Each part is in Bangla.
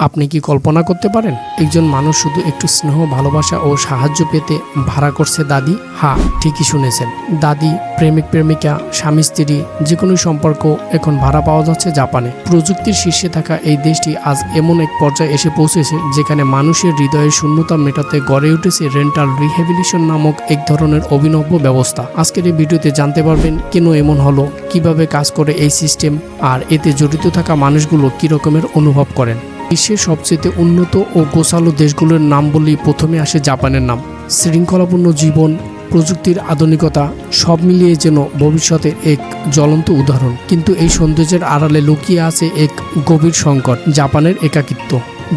আপনি কি কল্পনা করতে পারেন একজন মানুষ শুধু একটু স্নেহ, ভালোবাসা ও সাহায্য পেতে ভাড়া করছে দাদি? হ্যাঁ, ঠিকই শুনেছেন। দাদি, প্রেমিক প্রেমিকা, স্বামী স্ত্রী, যে কোনো সম্পর্ক এখন ভাড়া পাওয়া যাচ্ছে জাপানে। প্রযুক্তির শীর্ষে থাকা এই দেশটি আজ এমন এক পর্যায়ে এসে পৌঁছেছে যেখানে মানুষের হৃদয়ের শূন্যতা মেটাতে গড়ে উঠেছে রেন্টাল রিহ্যাবিলিটেশন নামক এক ধরনের অভিনব ব্যবস্থা। আজকের এই ভিডিওতে জানতে পারবেন কেন এমন হলো, কিভাবে কাজ করে এই সিস্টেম, আর এতে জড়িত থাকা মানুষগুলো কি রকমের অনুভব করেন। বিশ্বের সবচেয়ে উন্নত ও গোছালো দেশগুলোর নাম বললেই প্রথমে আসে জাপানের নাম। শৃঙ্খলাপূর্ণ জীবন, প্রযুক্তির আধুনিকতা, সব মিলিয়ে যেন ভবিষ্যতের এক জ্বলন্ত উদাহরণ। কিন্তু এই সৌন্দর্যের আড়ালে লুকিয়ে আছে এক গভীর সংকট, জাপানের একাকিত্ব।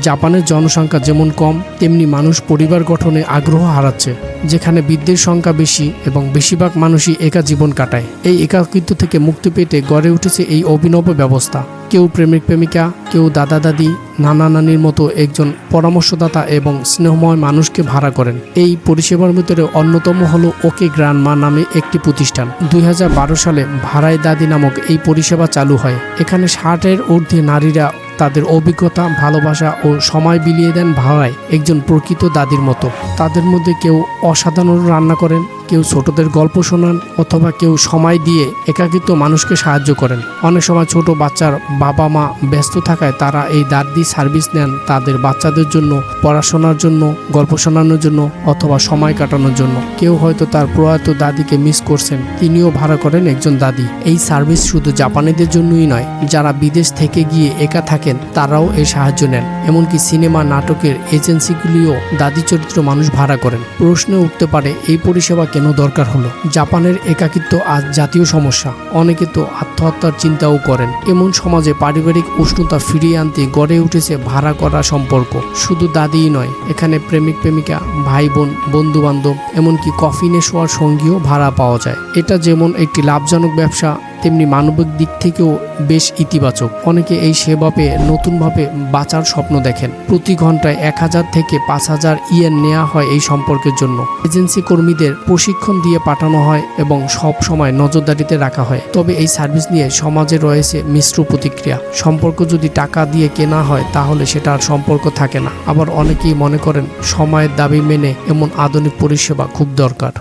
জাপানের জনসংখ্যা যেমন কম, তেমনি মানুষ পরিবার গঠনে আগ্রহ হারাচ্ছে। যেখানে বৃদ্ধের সংখ্যা বেশি এবং বেশিরভাগ মানুষই একা জীবন কাটায়। এই একাকিত্ব থেকে মুক্তি পেতে গড়ে উঠেছে এই অভিনব ব্যবস্থা। কেউ প্রেমিক প্রেমিকা, কেউ দাদা দাদি, নানা নানির মতো একজন পরামর্শদাতা এবং স্নেহময় মানুষকে ভাড়া করেন। এই পরিষেবার ভিতরে অন্যতম হলো ওকে গ্রান্ডমা নামে একটি প্রতিষ্ঠান। 2012 সালে ভাড়ায় দাদি নামক এই পরিষেবা চালু হয়। এখানে 60-এর ঊর্ধ্বে নারীরা তাদের অভিজ্ঞতা, ভালোবাসা ও সময় বিলিয়ে দেন ভাড়ায় একজন প্রকৃত দাদির মতো। তাদের মধ্যে কেউ অসাধারণ রান্না করেন, কেউ ছোটদের গল্প শোনান, অথবা কেউ সময় দিয়ে একাকিত্ব মানুষকে সাহায্য করেন। অনেক সময় ছোট বাচ্চার বাবা মা ব্যস্ত থাকায় তারা এই দাদি সার্ভিস নেন তাদের বাচ্চাদের জন্য, পড়াশোনার জন্য, গল্প শোনানোর জন্য, অথবা সময় কাটানোর জন্য। কেউ হয়তো তার প্রয়াত দাদিকে মিস করছেন, তিনিও ভাড়া করেন একজন দাদি। এই সার্ভিস শুধু জাপানিদের জন্যই নয়, যারা বিদেশ থেকে গিয়ে একা থাকেন তারাও এই সাহায্য নেন। এমনকি সিনেমা, নাটকের এজেন্সিগুলিও দাদি চরিত্র মানুষ ভাড়া করেন। প্রশ্ন উঠতে পারে, এই পরিষেবা কেন দরকার হলো? জাপানের একাকিত্ব আজ জাতীয় সমস্যা। অনেকে তো আত্মহত্যার চিন্তাও করেন। এমন সমাজে পারিবারিক উষ্ণতা ফিরিয়ে আনতে গড়ে উঠেছে ভাড়া করা সম্পর্ক। শুধু দাদিই নয়, এখানে প্রেমিক প্রেমিকা, ভাই বোন, বন্ধু বান্ধব, এমনকি কফিনে শোয়ার সঙ্গীও ভাড়া পাওয়া যায়। এটা যেমন একটি লাভজনক ব্যবসা, তেমনি মানবিক দিক থেকেও বেশ ইতিবাচক। অনেকে এই সেবা পেয়ে নতুনভাবে বাঁচার স্বপ্ন দেখেন। প্রতি ঘন্টায় 1000 থেকে 5000 ইয়েন নেওয়া হয় এই সম্পর্কের জন্য। এজেন্সি কর্মীদের প্রশিক্ষণ দিয়ে পাঠানো হয় এবং সব সময় নজরদারিতে রাখা হয়। তবে এই সার্ভিস নিয়ে সমাজে রয়েছে মিশ্র প্রতিক্রিয়া। সম্পর্ক যদি টাকা দিয়ে কেনা হয় তাহলে সেটা আর সম্পর্ক থাকে না। আবার অনেকেই মনে করেন সময়ের দাবি মেনে এমন আধুনিক পরিষেবা খুব দরকার।